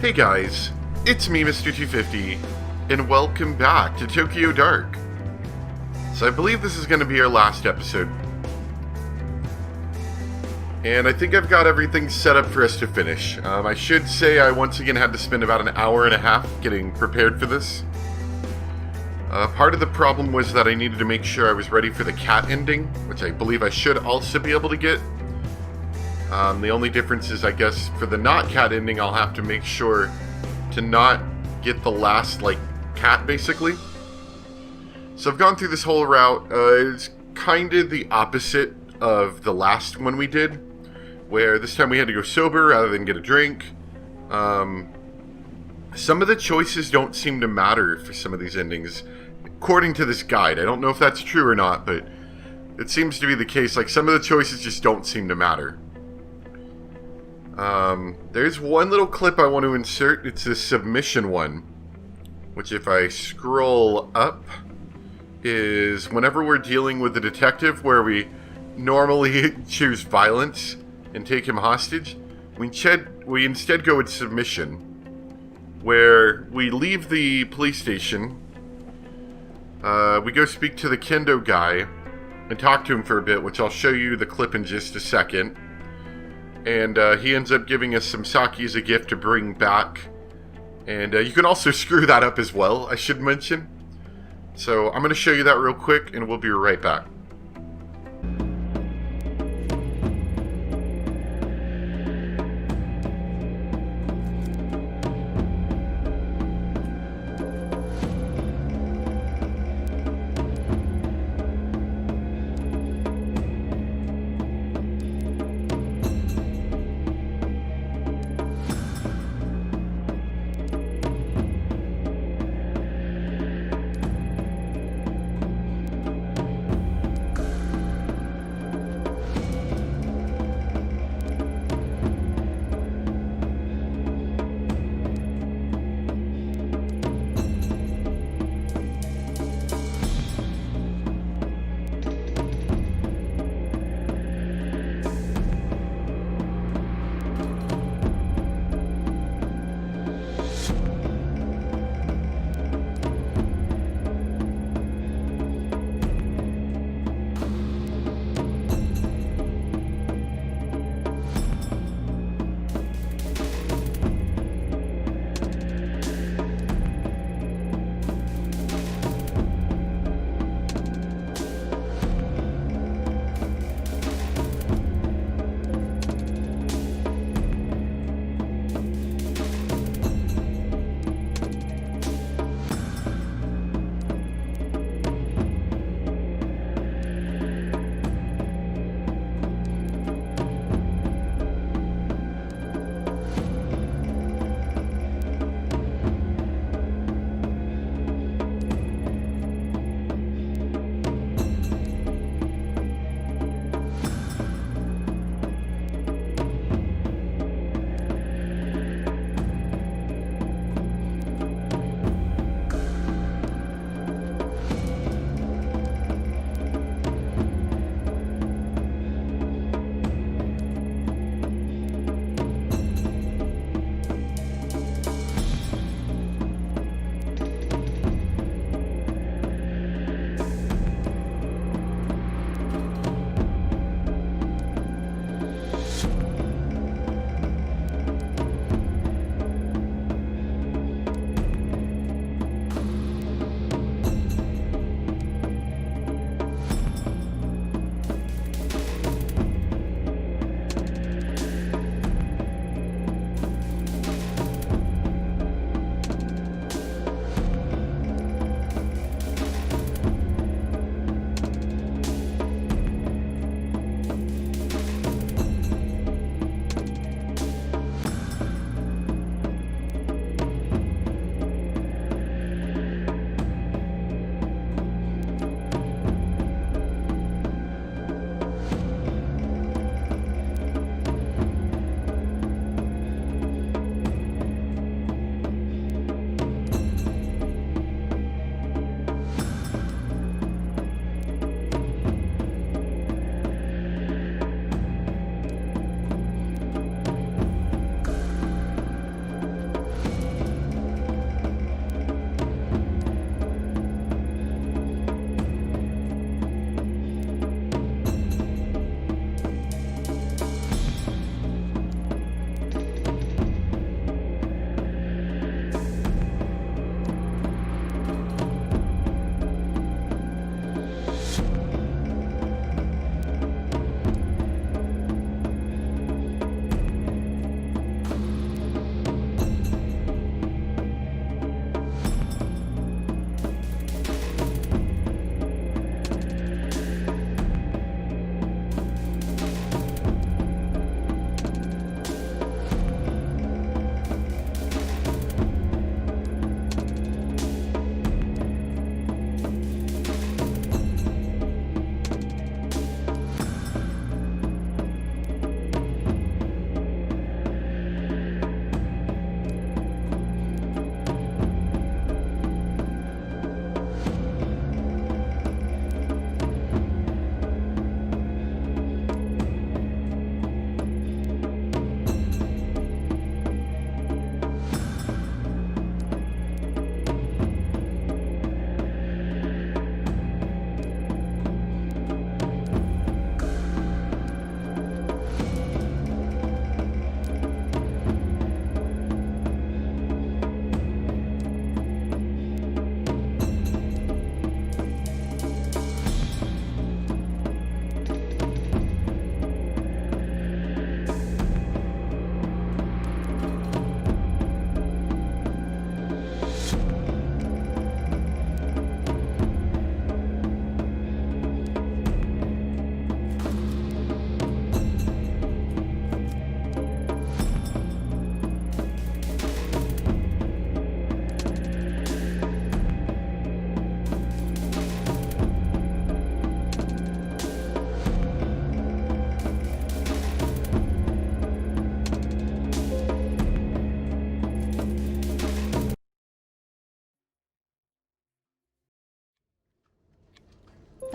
Hey guys, it's me, Mr. 250, and welcome back to Tokyo Dark. So I believe this is going to be our last episode. And I think I've got everything set up for us to finish. I should say I once again had to spend about an hour and a half getting prepared for this. Part of the problem was that I needed to make sure I was ready for the cat ending, which I believe I should also be able to get. The only difference is, I guess, for the not cat ending, I'll have to make sure to not get the last, cat, basically. So I've gone through this whole route. It's kind of the opposite of the last one we did, where this time we had to go sober rather than get a drink. Some of the choices don't seem to matter for some of these endings, according to this guide. I don't know if that's true or not, but it seems to be the case. Some of the choices just don't seem to matter. There's one little clip I want to insert. It's a submission one, which if I scroll up, is whenever we're dealing with the detective, where we normally choose violence and take him hostage, we instead go with submission, where we leave the police station, we go speak to the kendo guy and talk to him for a bit, which I'll show you the clip in just a second. And he ends up giving us some sake as a gift to bring back. And you can also screw that up as well, I should mention. So I'm going to show you that real quick, and we'll be right back.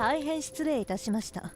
大変失礼いたしました。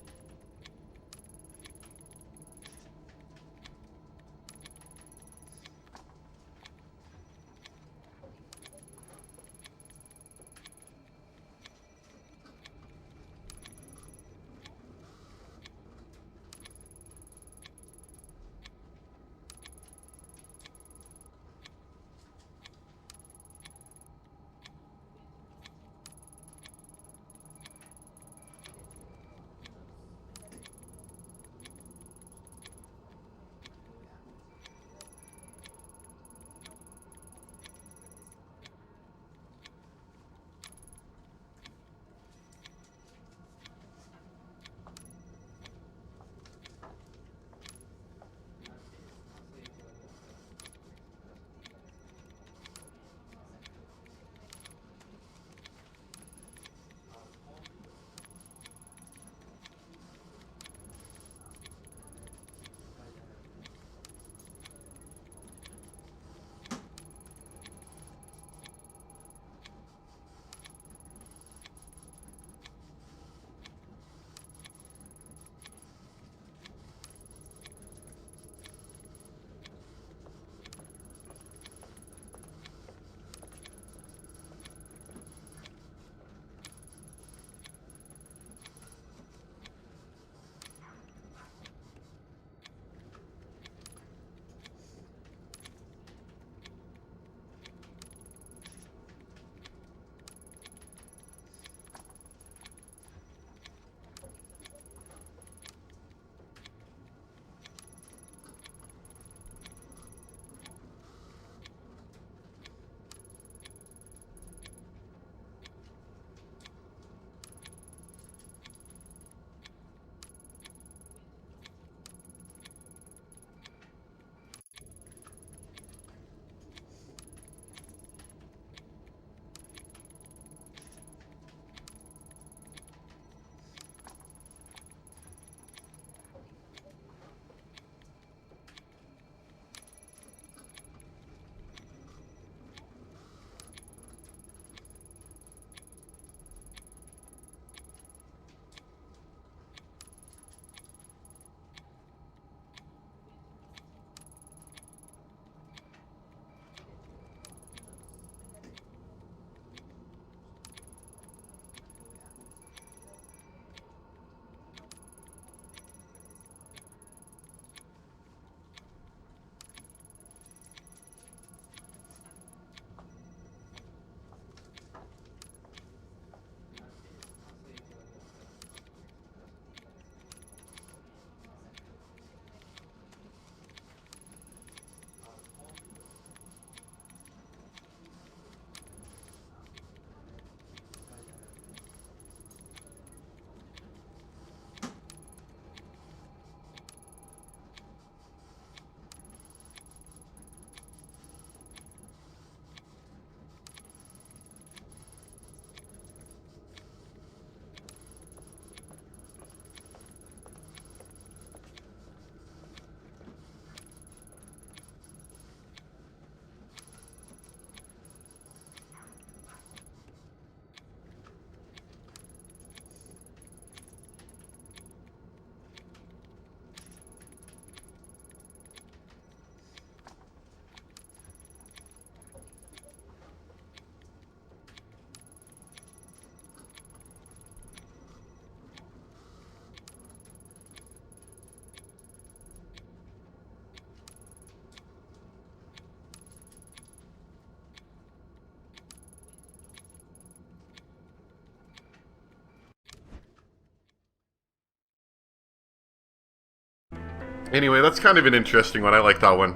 Anyway, that's kind of an interesting one. I like that one.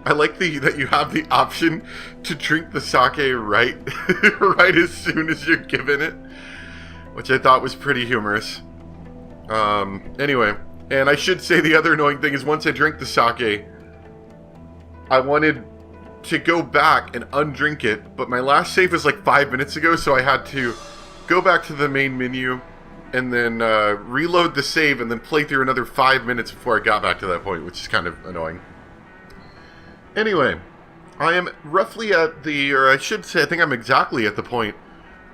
I like that you have the option to drink the sake right, right as soon as you're given it, which I thought was pretty humorous. Anyway, and I should say the other annoying thing is once I drank the sake, I wanted to go back and undrink it, but my last save was like 5 minutes ago, so I had to go back to the main menu and then reload the save and then play through another 5 minutes before I got back to that point, which is kind of annoying. Anyway, I am roughly at the, or I should say, I think I'm exactly at the point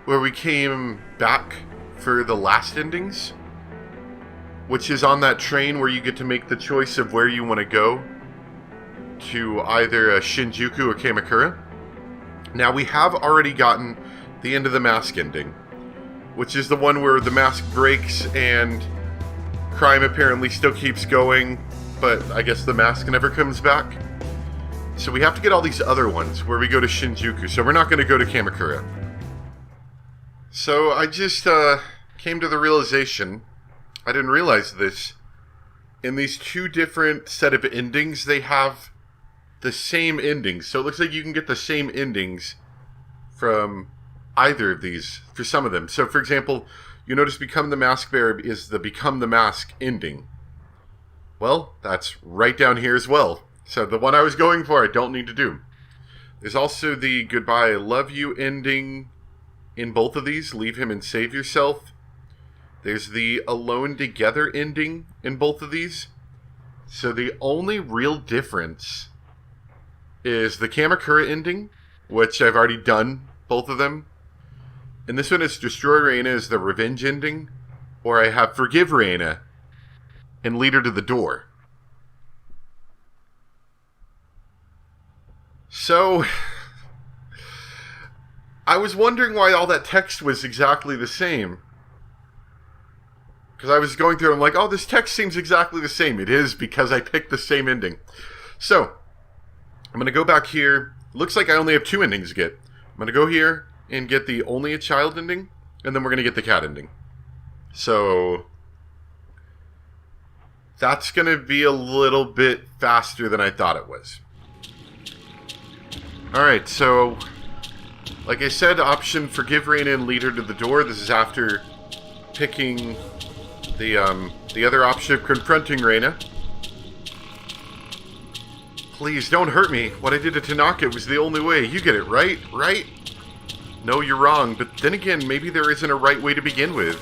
where we came back for the last endings, which is on that train where you get to make the choice of where you want to go to either Shinjuku or Kamakura. Now, we have already gotten the end of the mask ending, which is the one where the mask breaks and crime apparently still keeps going, but I guess the mask never comes back. So we have to get all these other ones where we go to Shinjuku, so we're not going to go to Kamakura. So I just came to the realization, I didn't realize this, in these two different set of endings, they have the same endings. So it looks like you can get the same endings from either of these for some of them. So for example, you notice Become the Mask Bearer is the Become the Mask ending. Well, that's right down here as well. So the one I was going for, I don't need to do. There's also the Goodbye, I Love You ending in both of these. Leave him and save yourself. There's the Alone Together ending in both of these. So the only real difference is the Kamakura ending, which I've already done both of them. And this one is Destroy Reina is the revenge ending, or I have Forgive Reina and lead her to the door. So, I was wondering why all that text was exactly the same. Because I was going through, I'm like, oh, this text seems exactly the same. It is, because I picked the same ending. So, I'm going to go back here. Looks like I only have two endings to get. I'm going to go here and get the Only a Child ending, and then we're going to get the cat ending. So, that's going to be a little bit faster than I thought it was. Alright, so, like I said, option Forgive Reina and lead her to the door. This is after picking the other option of confronting Reina. Please, don't hurt me. What I did to Tanaka was the only way. You get it, right? Right? No, you're wrong, but then again, maybe there isn't a right way to begin with.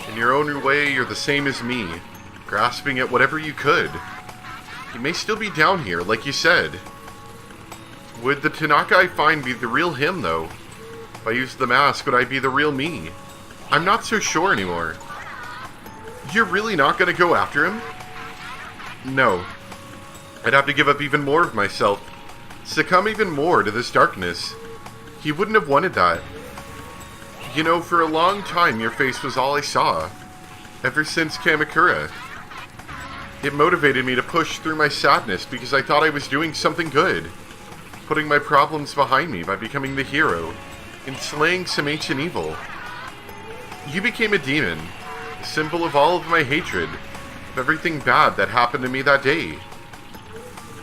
In your own way, you're the same as me, grasping at whatever you could. You may still be down here, like you said. Would the Tanaka I find be the real him, though? If I used the mask, would I be the real me? I'm not so sure anymore. You're really not going to go after him? No. I'd have to give up even more of myself. Succumb even more to this darkness. He wouldn't have wanted that. You know, for a long time, your face was all I saw. Ever since Kamakura. It motivated me to push through my sadness because I thought I was doing something good. Putting my problems behind me by becoming the hero and slaying some ancient evil. You became a demon, a symbol of all of my hatred, of everything bad that happened to me that day.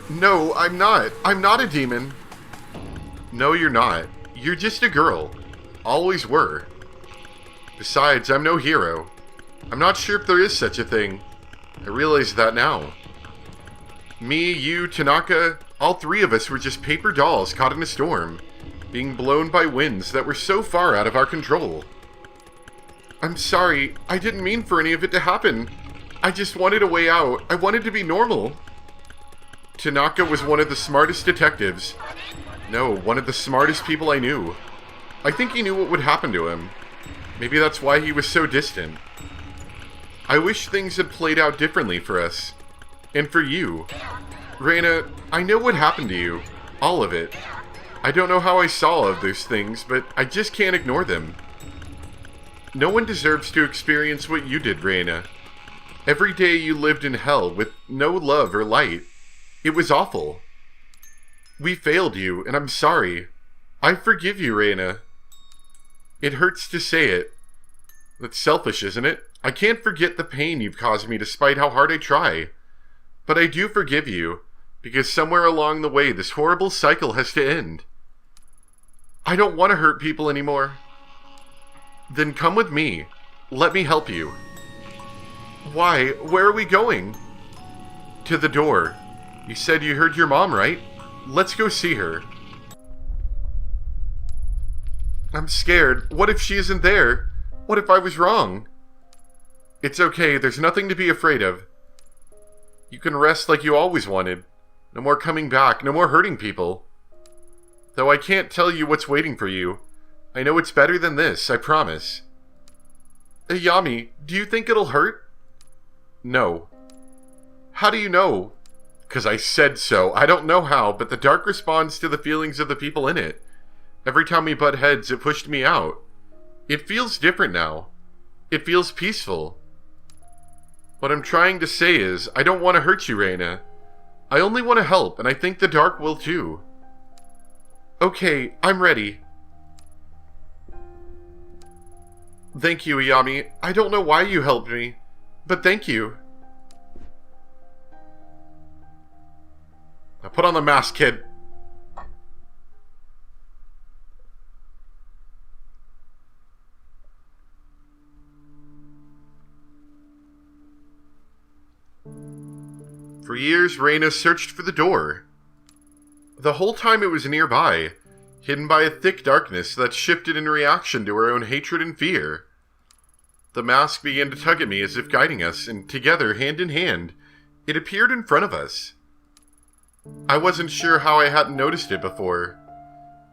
No, I'm not. I'm not a demon. No, you're not. You're just a girl. Always were. Besides, I'm no hero. I'm not sure if there is such a thing. I realize that now. Me, you, Tanaka, all three of us were just paper dolls caught in a storm, being blown by winds that were so far out of our control. I'm sorry, I didn't mean for any of it to happen. I just wanted a way out. I wanted to be normal. Tanaka was one of the smartest detectives. No, one of the smartest people I knew. I think he knew what would happen to him. Maybe that's why he was so distant. I wish things had played out differently for us. And for you. Reina, I know what happened to you. All of it. I don't know how I saw of those things, but I just can't ignore them. No one deserves to experience what you did, Reina. Every day you lived in hell with no love or light. It was awful. We failed you, and I'm sorry. I forgive you, Reina. It hurts to say it. That's selfish, isn't it? I can't forget the pain you've caused me despite how hard I try. But I do forgive you, because somewhere along the way this horrible cycle has to end. I don't want to hurt people anymore. Then come with me. Let me help you. Why? Where are we going? To the door. You said you heard your mom, right? Let's go see her. I'm scared. What if she isn't there? What if I was wrong? It's okay, there's nothing to be afraid of. You can rest like you always wanted. No more coming back, no more hurting people. Though I can't tell you what's waiting for you. I know it's better than this, I promise. Yami, do you think it'll hurt? No. How do you know? 'Cause I said so. I don't know how, but the dark responds to the feelings of the people in it. Every time we butt heads, it pushed me out. It feels different now. It feels peaceful. What I'm trying to say is, I don't want to hurt you, Reina. I only want to help, and I think the dark will too. Okay, I'm ready. Thank you, Iyami. I don't know why you helped me, but thank you. Now put on the mask, kid. For years, Reina searched for the door. The whole time it was nearby, hidden by a thick darkness that shifted in reaction to her own hatred and fear. The mask began to tug at me as if guiding us, and together, hand in hand, it appeared in front of us. I wasn't sure how I hadn't noticed it before.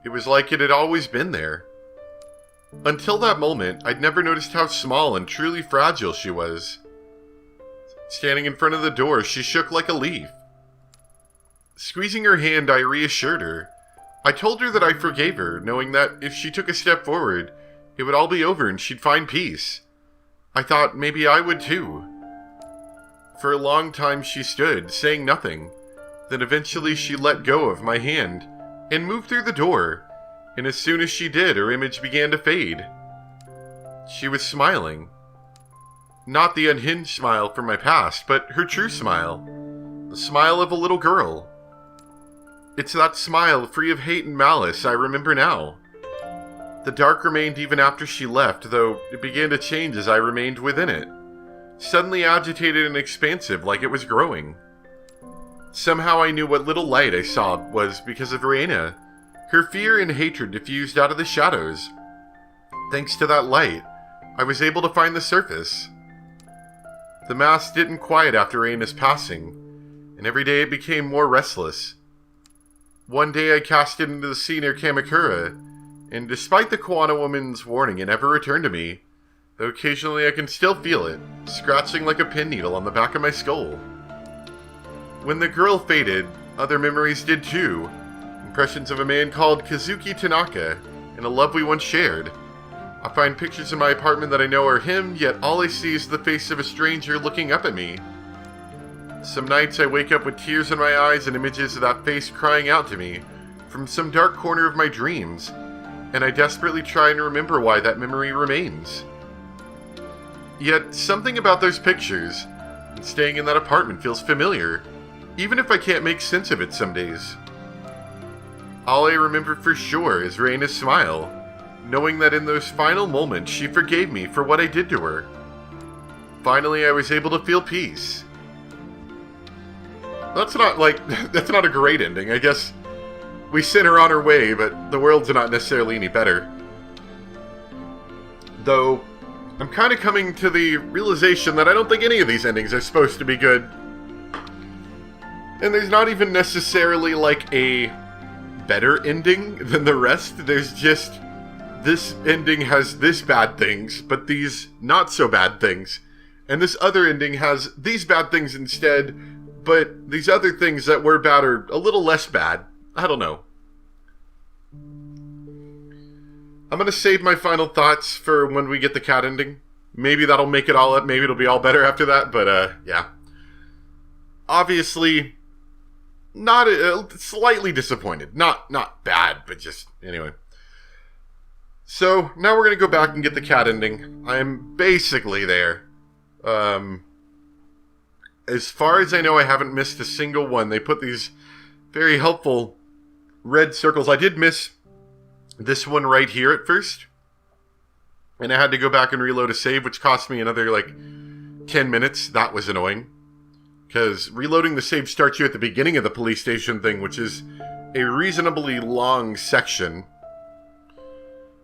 It was like it had always been there. Until that moment, I'd never noticed how small and truly fragile she was. Standing in front of the door, she shook like a leaf. Squeezing her hand, I reassured her. I told her that I forgave her, knowing that if she took a step forward, it would all be over and she'd find peace. I thought maybe I would too. For a long time she stood, saying nothing. Then eventually she let go of my hand and moved through the door, and as soon as she did, her image began to fade. She was smiling. Not the unhinged smile from my past, but her true smile. The smile of a little girl. It's that smile free of hate and malice I remember now. The dark remained even after she left, though it began to change as I remained within it. Suddenly agitated and expansive, like it was growing. Somehow I knew what little light I saw was because of Reina. Her fear and hatred diffused out of the shadows. Thanks to that light, I was able to find the surface. The mask didn't quiet after Reina's passing, and every day it became more restless. One day I cast it into the sea near Kamakura, and despite the Koana woman's warning, it never returned to me, though occasionally I can still feel it, scratching like a pin needle on the back of my skull. When the girl faded, other memories did too. Impressions of a man called Kazuki Tanaka, and a love we once shared. I find pictures in my apartment that I know are him, yet all I see is the face of a stranger looking up at me. Some nights I wake up with tears in my eyes and images of that face crying out to me from some dark corner of my dreams, and I desperately try and remember why that memory remains. Yet something about those pictures and staying in that apartment feels familiar, even if I can't make sense of it some days. All I remember for sure is Reina's smile, knowing that in those final moments she forgave me for what I did to her. Finally, I was able to feel peace. That's not a great ending. I guess we sent her on her way, but the world's not necessarily any better. Though, I'm kind of coming to the realization that I don't think any of these endings are supposed to be good. And there's not even necessarily like a better ending than the rest. There's just, this ending has this bad things, but these not so bad things. And this other ending has these bad things instead, but these other things that were bad are a little less bad. I don't know. I'm going to save my final thoughts for when we get the cat ending. Maybe that'll make it all up. Maybe it'll be all better after that. But, yeah. Obviously, not slightly disappointed. Not bad, but just, anyway. So, now we're going to go back and get the cat ending. I'm basically there. As far as I know, I haven't missed a single one. They put these very helpful red circles. I did miss this one right here at first, and I had to go back and reload a save, which cost me another, 10 minutes. That was annoying, because reloading the save starts you at the beginning of the police station thing, which is a reasonably long section.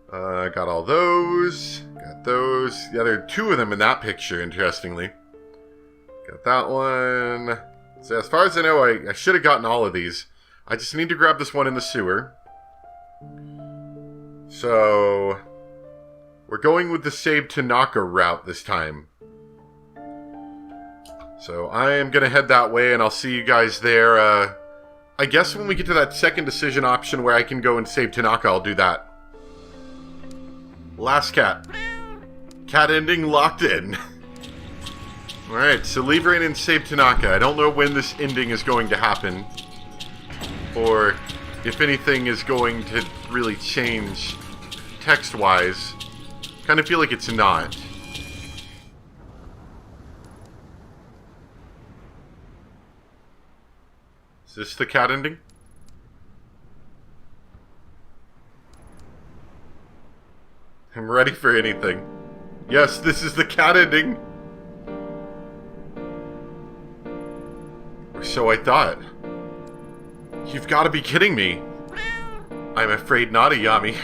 Got all those. Got those. Yeah, there are two of them in that picture, interestingly. Got that one. So as far as I know, I should have gotten all of these. I just need to grab this one in the sewer. So, We're going with the Save Tanaka route this time. So I am going to head that way, and I'll see you guys there. I guess when we get to that second decision option where I can go and save Tanaka, I'll do that. Last cat. Cat ending locked in. Alright, so leave her in and save Tanaka. I don't know when this ending is going to happen. Or if anything is going to really change text-wise. Kind of feel like it's not. Is this the cat ending? I'm ready for anything. Yes, this is the cat ending. Or so I thought. You've got to be kidding me. I'm afraid not, Ayami.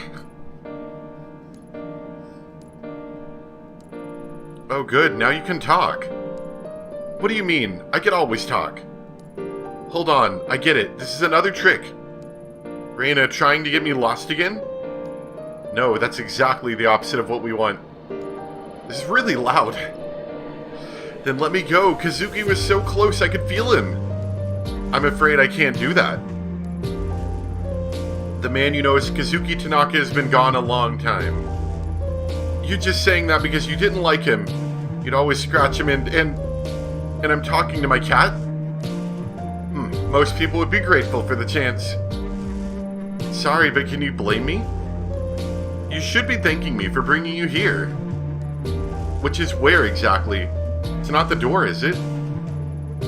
Oh good, now you can talk. What do you mean? I can always talk. Hold on, I get it. This is another trick. Reina trying to get me lost again? No, that's exactly the opposite of what we want. This is really loud. Then let me go. Kazuki was so close I could feel him. I'm afraid I can't do that. The man you know as Kazuki Tanaka has been gone a long time. You're just saying that because you didn't like him. You'd always scratch him and I'm talking to my cat? Most people would be grateful for the chance. Sorry, but can you blame me? You should be thanking me for bringing you here. Which is where exactly? It's not the door, is it?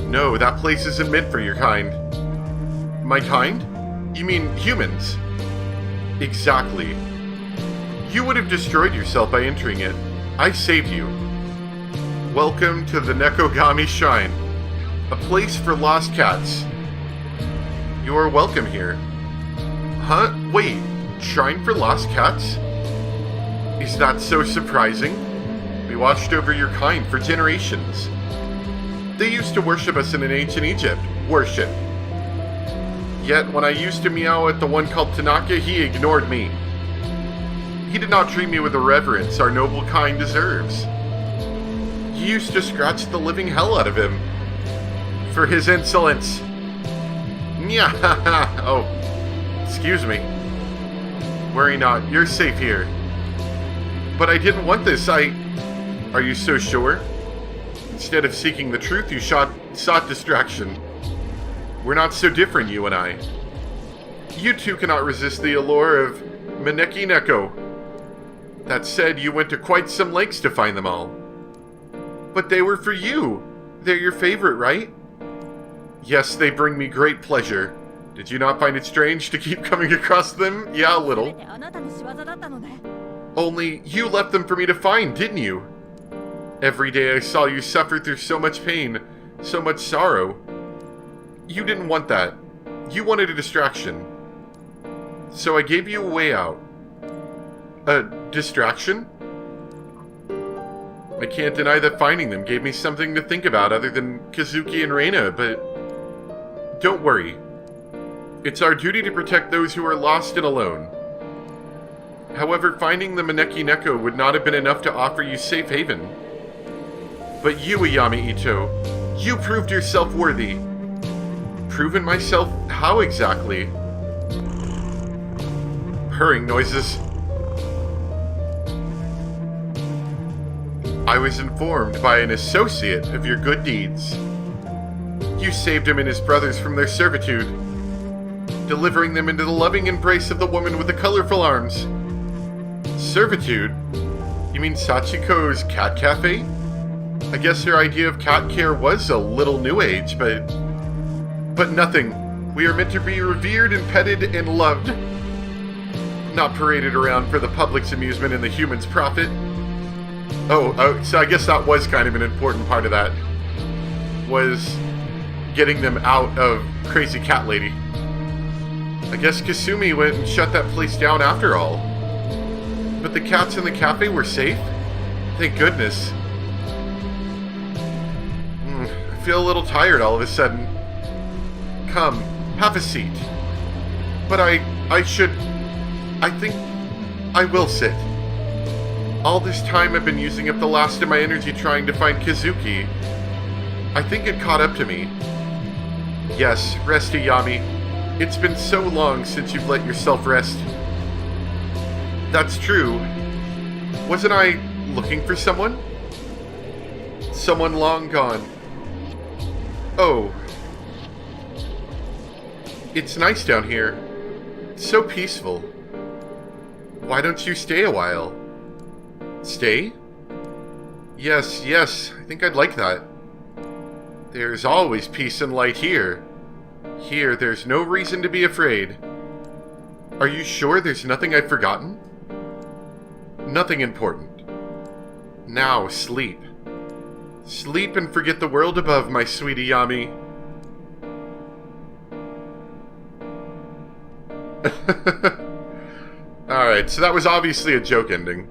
No, that place isn't meant for your kind. My kind? You mean humans? Exactly. You would have destroyed yourself by entering it. I saved you. Welcome to the Nekogami Shrine, a place for lost cats. You are welcome here. Huh? Wait, Shrine for Lost Cats? Is that so surprising? We watched over your kind for generations. They used to worship us in ancient Egypt. Worship. Yet, when I used to meow at the one called Tanaka, he ignored me. He did not treat me with the reverence our noble kind deserves. He used to scratch the living hell out of him. For his insolence. Nya. Oh, excuse me. Worry not, you're safe here. But I didn't want this, Are you so sure? Instead of seeking the truth, you sought distraction. We're not so different, you and I. You two cannot resist the allure of Maneki Neko. That said, you went to quite some lengths to find them all. But they were for you. They're your favorite, right? Yes, they bring me great pleasure. Did you not find it strange to keep coming across them? Yeah, a little. Only, you left them for me to find, didn't you? Every day I saw you suffer through so much pain, so much sorrow. You didn't want that. You wanted a distraction. So I gave you a way out. A distraction? I can't deny that finding them gave me something to think about other than Kazuki and Reina, but don't worry. It's our duty to protect those who are lost and alone. However, finding the Maneki Neko would not have been enough to offer you safe haven. But you, Ayami Ito, you proved yourself worthy. Proven myself how exactly? Purring noises. I was informed by an associate of your good deeds. You saved him and his brothers from their servitude, delivering them into the loving embrace of the woman with the colorful arms. Servitude? You mean Sachiko's cat cafe? I guess her idea of cat care was a little new age, but nothing. We are meant to be revered and petted and loved, not paraded around for the public's amusement and the humans' profit. Oh, so I guess that was kind of an important part of that, was getting them out of Crazy Cat Lady. I guess Kasumi went and shut that place down after all. But the cats in the cafe were safe? Thank goodness. I feel a little tired all of a sudden. Come, have a seat. But I think I will sit. All this time I've been using up the last of my energy trying to find Kizuki. I think it caught up to me. Yes, rest, Yami. It's been so long since you've let yourself rest. That's true. Wasn't I looking for someone? Someone long gone. Oh. It's nice down here. It's so peaceful. Why don't you stay a while? Stay? Yes, I think I'd like that. There's always peace and light here. Here, there's no reason to be afraid. Are you sure there's nothing I've forgotten? Nothing important. Now, sleep. Sleep and forget the world above, my sweetie Yami. Alright, so that was obviously a joke ending.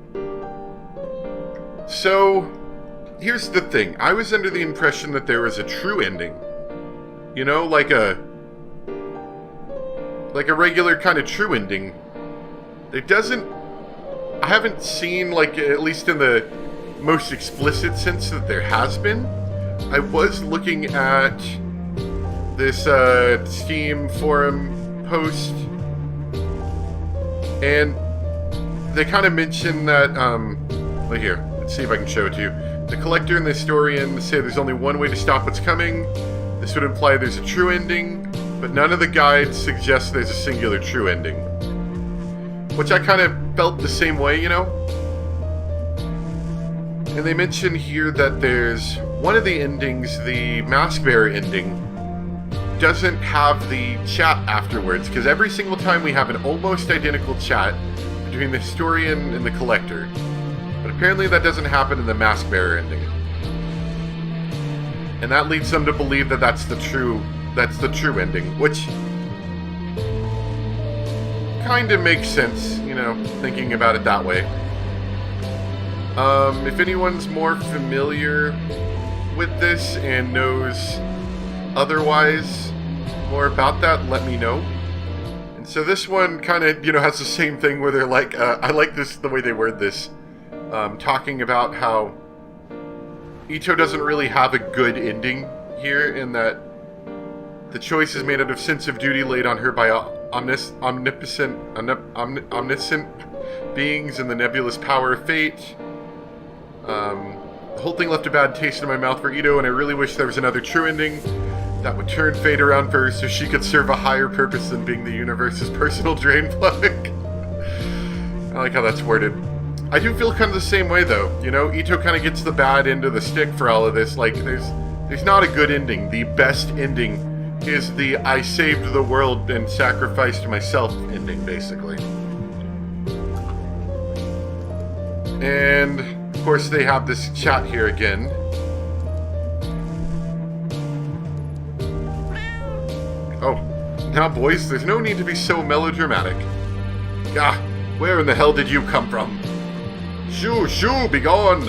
So, here's the thing. I was under the impression that there was a true ending. You know, like a regular kind of true ending. It doesn't... I haven't seen, like, at least in the most explicit sense that there has been. I was looking at this Steam forum post, and they kind of mention that, right here, let's see if I can show it to you. The collector and the historian say there's only one way to stop what's coming. This would imply there's a true ending, but none of the guides suggest there's a singular true ending. Which I kind of felt the same way, you know? And they mention here that there's one of the endings, the Mask Bearer ending, doesn't have the chat afterwards, because every single time we have an almost identical chat between the historian and the collector. But apparently that doesn't happen in the Mask Bearer ending. And that leads them to believe that that's the true ending, which kind of makes sense, you know, thinking about it that way. If anyone's more familiar with this and knows otherwise more about that, let me know. And so this one kind of, you know, has the same thing where they're like, I like this, the way they word this, talking about how Ito doesn't really have a good ending here, in that the choice is made out of sense of duty laid on her by omniscient beings and the nebulous power of fate. The whole thing left a bad taste in my mouth for Ito, and I really wish there was another true ending that would turn fate around for her so she could serve a higher purpose than being the universe's personal drain plug. I like how that's worded. I do feel kind of the same way, though. You know, Ito kind of gets the bad end of the stick for all of this. Like, there's not a good ending. The best ending is the I saved the world and sacrificed myself ending, basically. And, of course, they have this chat here again. Oh, now, boys, there's no need to be so melodramatic. Gah, where in the hell did you come from? Shoo, be gone!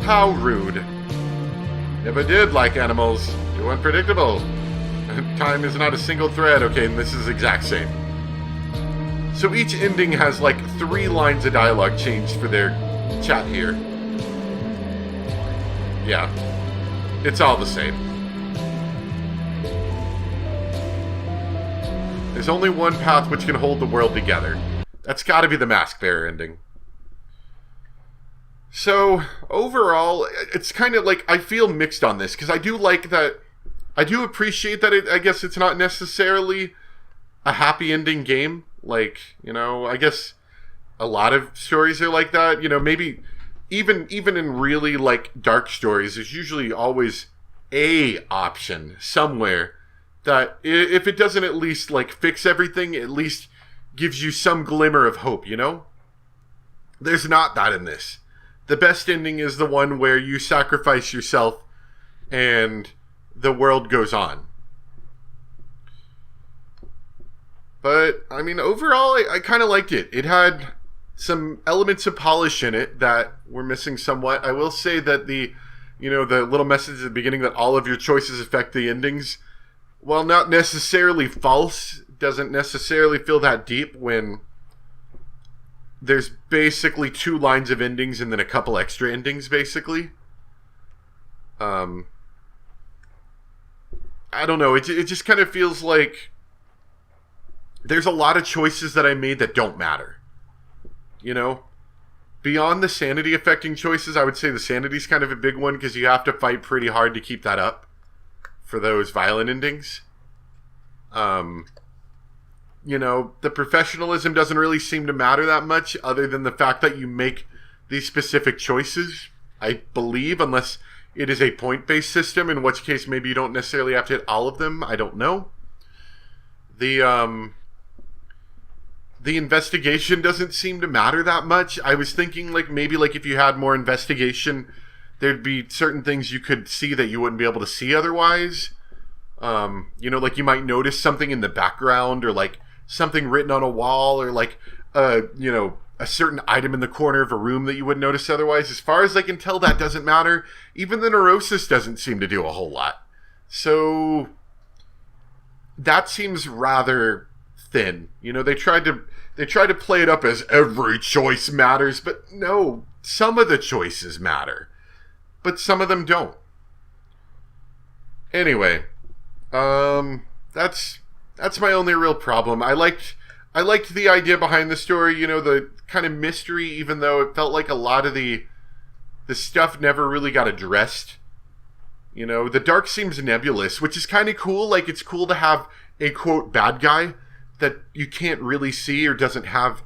How rude. Never did like animals. Too unpredictable. Time is not a single thread. Okay, and this is exact same. So each ending has like 3 lines of dialogue changed for their chat here. Yeah. It's all the same. There's only one path which can hold the world together. That's gotta be the Mask Bearer ending. So, overall, it's kind of like, I feel mixed on this, because I do like that, I do appreciate that I guess it's not necessarily a happy ending game. Like, you know, I guess a lot of stories are like that. You know, maybe even in really, like, dark stories, there's usually always a option somewhere that, if it doesn't at least, like, fix everything, at least gives you some glimmer of hope, you know? There's not that in this. The best ending is the one where you sacrifice yourself and the world goes on. But, I mean, overall, I kind of liked it. It had some elements of polish in it that were missing somewhat. I will say that the little message at the beginning that all of your choices affect the endings, while not necessarily false, doesn't necessarily feel that deep when there's basically 2 lines of endings and then a couple extra endings, basically. I don't know. It just kind of feels like there's a lot of choices that I made that don't matter. You know? Beyond the sanity affecting choices, I would say the sanity's kind of a big one because you have to fight pretty hard to keep that up for those violent endings. You know, the professionalism doesn't really seem to matter that much other than the fact that you make these specific choices, I believe, unless it is a point-based system, in which case maybe you don't necessarily have to hit all of them. I don't know. The investigation doesn't seem to matter that much. I was thinking maybe if you had more investigation, there'd be certain things you could see that you wouldn't be able to see otherwise. You know, you might notice something in the background or something written on a wall or you know, a certain item in the corner of a room that you wouldn't notice otherwise. As far as I can tell, that doesn't matter. Even the neurosis doesn't seem to do a whole lot. So that seems rather thin. You know, they tried to play it up as every choice matters, but no, some of the choices matter, but some of them don't. Anyway, that's my only real problem. I liked the idea behind the story, you know, the kind of mystery, even though it felt like a lot of the stuff never really got addressed. You know, the dark seems nebulous, which is kind of cool. It's cool to have a, quote, bad guy that you can't really see or doesn't have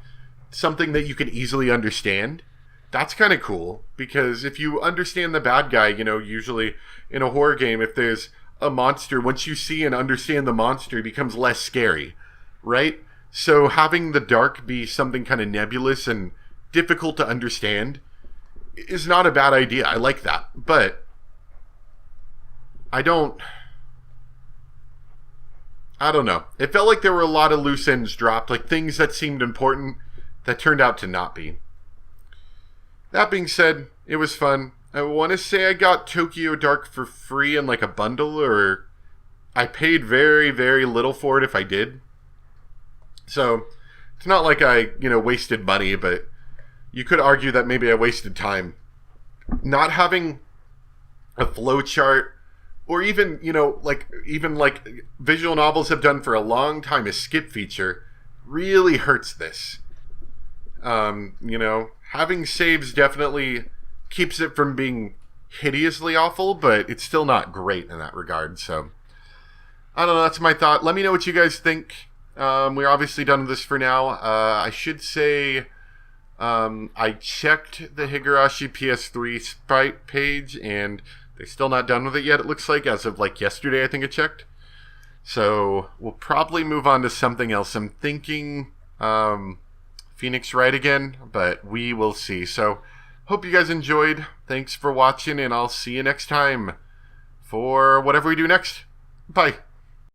something that you can easily understand. That's kind of cool, because if you understand the bad guy, you know, usually in a horror game, if there's a monster, once you see and understand the monster, it becomes less scary, right? So having the dark be something kind of nebulous and difficult to understand is not a bad idea. I like that. But I don't know. It felt like there were a lot of loose ends dropped, things that seemed important that turned out to not be. That being said, it was fun. I want to say I got Tokyo Dark for free in a bundle, or I paid very, very little for it if I did. So it's not like I, you know, wasted money, but you could argue that maybe I wasted time. Not having a flowchart, or even, you know, even visual novels have done for a long time, a skip feature really hurts this. You know, having saves definitely keeps it from being hideously awful, but it's still not great in that regard. So I don't know, that's my thought. Let me know what you guys think. We're obviously done with this for now. I should say I checked the Higurashi PS3 Sprite page, and they're still not done with it yet, it looks like, as of yesterday, I think I checked. So we'll probably move on to something else. I'm thinking Phoenix Wright again, but we will see. So hope you guys enjoyed. Thanks for watching, and I'll see you next time for whatever we do next. Bye.